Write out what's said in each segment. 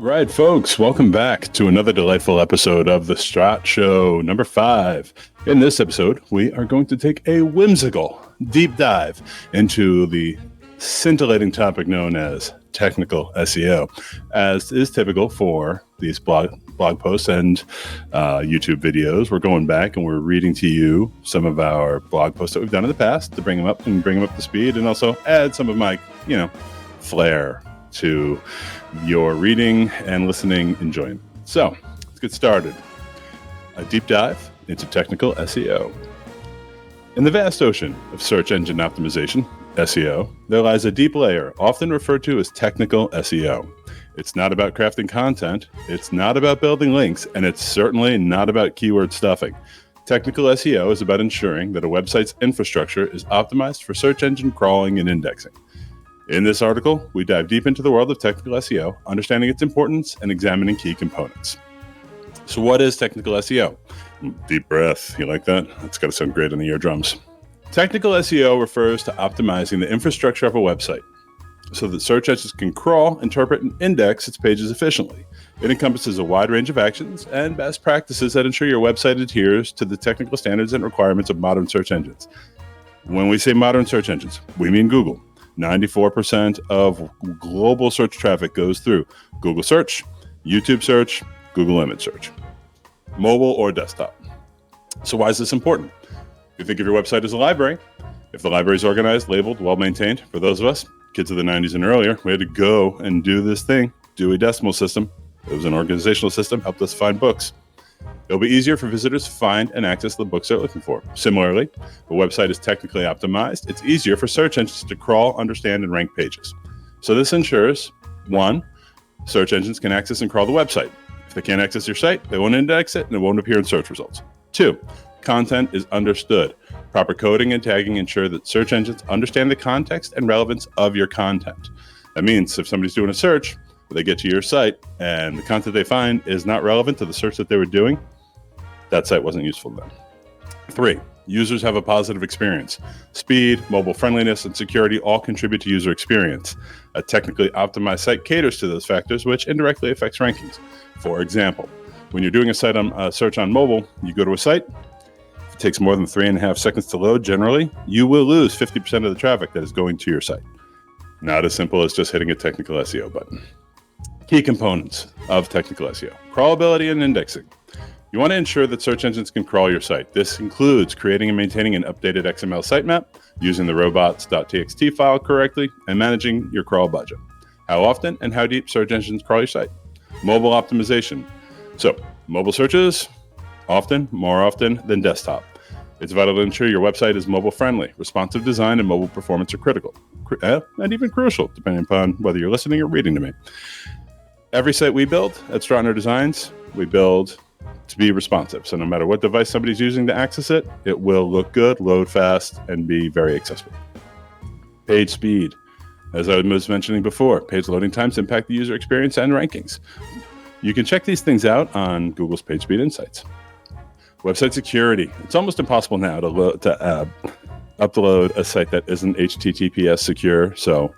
Right, folks, welcome back to another delightful episode of the StrottSHOW number 5. In this episode, we are going to take a whimsical deep dive into the scintillating topic known as technical SEO. As is typical for these blog posts and YouTube videos, we're going back and we're reading to you some of our blog posts that we've done in the past to bring them up to speed, and also add some of my, flair to your reading and listening enjoyment. So let's get started. A deep dive into technical SEO. In the vast ocean of search engine optimization, SEO, there lies a deep layer, often referred to as technical SEO. It's not about crafting content, it's not about building links, and it's certainly not about keyword stuffing. Technical SEO is about ensuring that a website's infrastructure is optimized for search engine crawling and indexing. In this article, we dive deep into the world of technical SEO, understanding its importance and examining key components. So what is technical SEO? Deep breath. You like that? That's got to sound great in the eardrums. Technical SEO refers to optimizing the infrastructure of a website so that search engines can crawl, interpret, and index its pages efficiently. It encompasses a wide range of actions and best practices that ensure your website adheres to the technical standards and requirements of modern search engines. When we say modern search engines, we mean Google. 94% of global search traffic goes through Google Search, YouTube Search, Google Image Search, mobile or desktop. So why is this important? You think of your website as a library. If the library is organized, labeled, well-maintained, for those of us, kids of the 90s and earlier, we had to go and do this thing, Dewey Decimal System. It was an organizational system, helped us find books. It'll be easier for visitors to find and access the books they're looking for. Similarly, if a website is technically optimized, it's easier for search engines to crawl, understand, and rank pages. So this ensures, 1, search engines can access and crawl the website. If they can't access your site, they won't index it and it won't appear in search results. 2, content is understood. Proper coding and tagging ensure that search engines understand the context and relevance of your content. That means if somebody's doing a search, they get to your site and the content they find is not relevant to the search that they were doing, that site wasn't useful to them. 3, users have a positive experience. Speed, mobile friendliness, and security all contribute to user experience. A technically optimized site caters to those factors, which indirectly affects rankings. For example, when you're doing a search on mobile, you go to a site, if it takes more than 3.5 seconds to load, generally, you will lose 50% of the traffic that is going to your site. Not as simple as just hitting a technical SEO button. Key components of technical SEO. Crawlability and indexing. You want to ensure that search engines can crawl your site. This includes creating and maintaining an updated XML sitemap, using the robots.txt file correctly, and managing your crawl budget. How often and how deep search engines crawl your site. Mobile optimization. So, mobile searches, more often than desktop. It's vital to ensure your website is mobile friendly. Responsive design and mobile performance are critical, and even crucial, depending upon whether you're listening or reading to me. Every site we build at Strottner Designs, we build to be responsive. So no matter what device somebody's using to access it, it will look good, load fast, and be very accessible. Page speed. As I was mentioning before, page loading times impact the user experience and rankings. You can check these things out on Google's Page Speed Insights. Website security. It's almost impossible now to upload a site that isn't HTTPS secure. So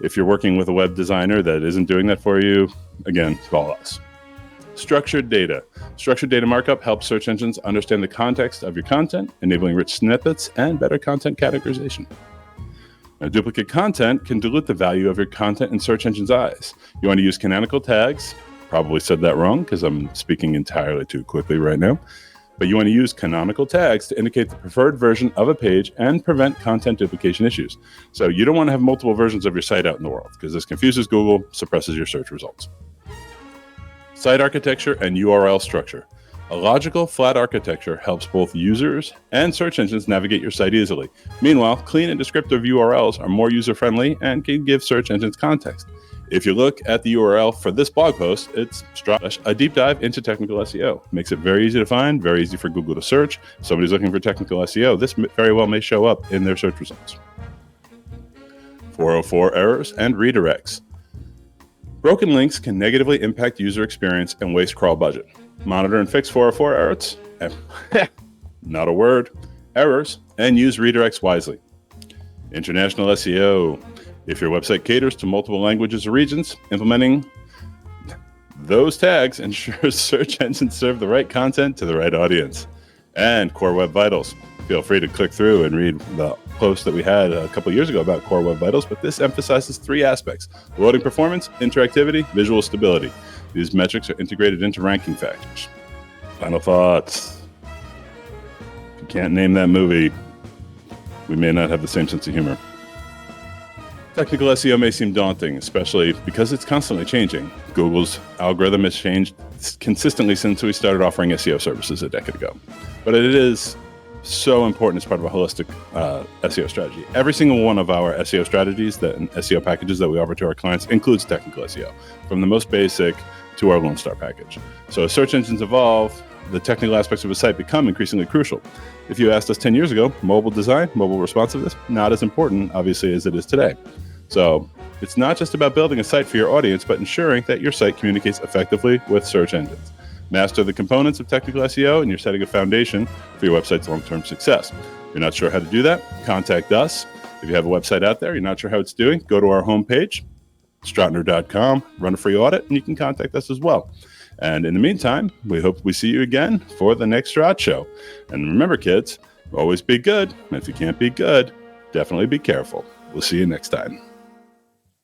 if you're working with a web designer that isn't doing that for you, again, call us. Structured data. Structured data markup helps search engines understand the context of your content, enabling rich snippets and better content categorization. Now, duplicate content can dilute the value of your content in search engines' eyes. You want to use canonical tags. Probably said that wrong because I'm speaking entirely too quickly right now. But you want to use canonical tags to indicate the preferred version of a page and prevent content duplication issues. So you don't want to have multiple versions of your site out in the world because this confuses Google, suppresses your search results. Site architecture and URL structure. A logical, flat architecture helps both users and search engines navigate your site easily. Meanwhile, clean and descriptive URLs are more user-friendly and can give search engines context. If you look at the URL for this blog post, it's a deep dive into technical SEO. Makes it very easy to find, very easy for Google to search. If somebody's looking for technical SEO, this very well may show up in their search results. 404 errors and redirects. Broken links can negatively impact user experience and waste crawl budget. Monitor and fix 404 errors, not a word, errors, and use redirects wisely. International SEO. If your website caters to multiple languages or regions, implementing Those tags ensure search engines serve the right content to the right audience. And Core Web Vitals. Feel free to click through and read the post that we had a couple years ago about Core Web Vitals, but this emphasizes 3 aspects: loading performance, interactivity, visual stability. These metrics are integrated into ranking factors. Final thoughts. If you can't name that movie, we may not have the same sense of humor. Technical SEO may seem daunting, especially because it's constantly changing. Google's algorithm has changed consistently since we started offering SEO services a decade ago. But it is so important as part of a holistic SEO strategy. Every single one of our SEO strategies and SEO packages that we offer to our clients includes technical SEO, from the most basic to our Lone Star package. So as search engines evolve, the technical aspects of a site become increasingly crucial. If you asked us 10 years ago, mobile design, mobile responsiveness, not as important, obviously, as it is today. So it's not just about building a site for your audience, but ensuring that your site communicates effectively with search engines. Master the components of technical SEO, and you're setting a foundation for your website's long-term success. If you're not sure how to do that, contact us. If you have a website out there, you're not sure how it's doing, go to our homepage, Strottner.com, run a free audit, and you can contact us as well. And in the meantime, we hope we see you again for the next StrottSHOW. And remember, kids, always be good. And if you can't be good, definitely be careful. We'll see you next time.